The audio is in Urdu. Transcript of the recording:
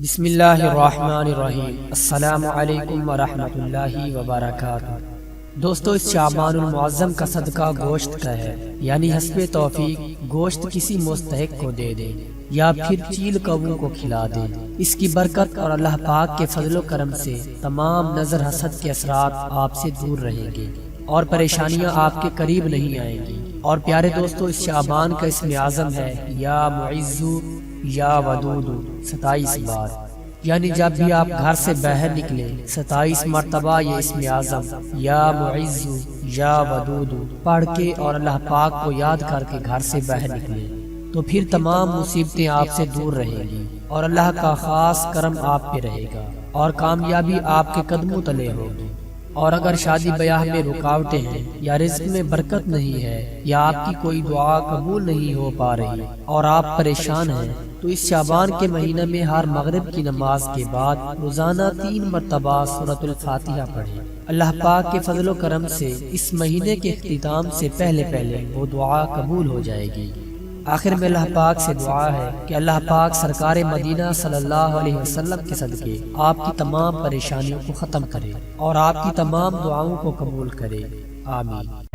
بسم اللہ الرحمن الرحیم۔ السلام علیکم ورحمۃ اللہ وبرکاتہ۔ دوستو، اس شعبان المعظم کا صدقہ گوشت کا ہے، یعنی حسب توفیق گوشت کسی مستحق کو دے دیں یا پھر چیل کووں کو کھلا دیں۔ اس کی برکت اور اللہ پاک کے فضل و کرم سے تمام نظر حسد کے اثرات آپ سے دور رہیں گے اور پریشانیاں آپ کے قریب نہیں آئیں گی۔ اور پیارے دوستو، اس شعبان کا اسم اعظم ہے یا معزو یا ودود 27 بار، یعنی جب بھی آپ گھر سے باہر نکلیں 27 مرتبہ یہ اسم اعظم یا معزو یا ودود پڑھ کے اور اللہ پاک کو یاد کر کے گھر سے باہر نکلیں تو پھر تمام مصیبتیں آپ سے دور رہیں گی اور اللہ کا خاص کرم آپ پہ رہے گا اور کامیابی آپ کے قدموں تلے ہوگی۔ اور اگر شادی بیاہ میں رکاوٹیں ہیں یا رزق میں برکت نہیں ہے یا آپ کی کوئی دعا قبول نہیں ہو پا رہی اور آپ پریشان ہیں تو اس شعبان کے مہینہ میں ہر مغرب کی نماز کے بعد روزانہ 3 مرتبہ سورۃ الفاتحہ پڑھیں۔ اللہ پاک کے فضل و کرم سے اس مہینے کے اختتام سے پہلے وہ دعا قبول ہو جائے گی۔ آخر میں اللہ پاک سے دعا ہے کہ اللہ پاک سرکار مدینہ صلی اللہ علیہ وسلم کے صدقے آپ کی تمام پریشانیوں کو ختم کرے اور آپ کی تمام دعاؤں کو قبول کرے، آمین۔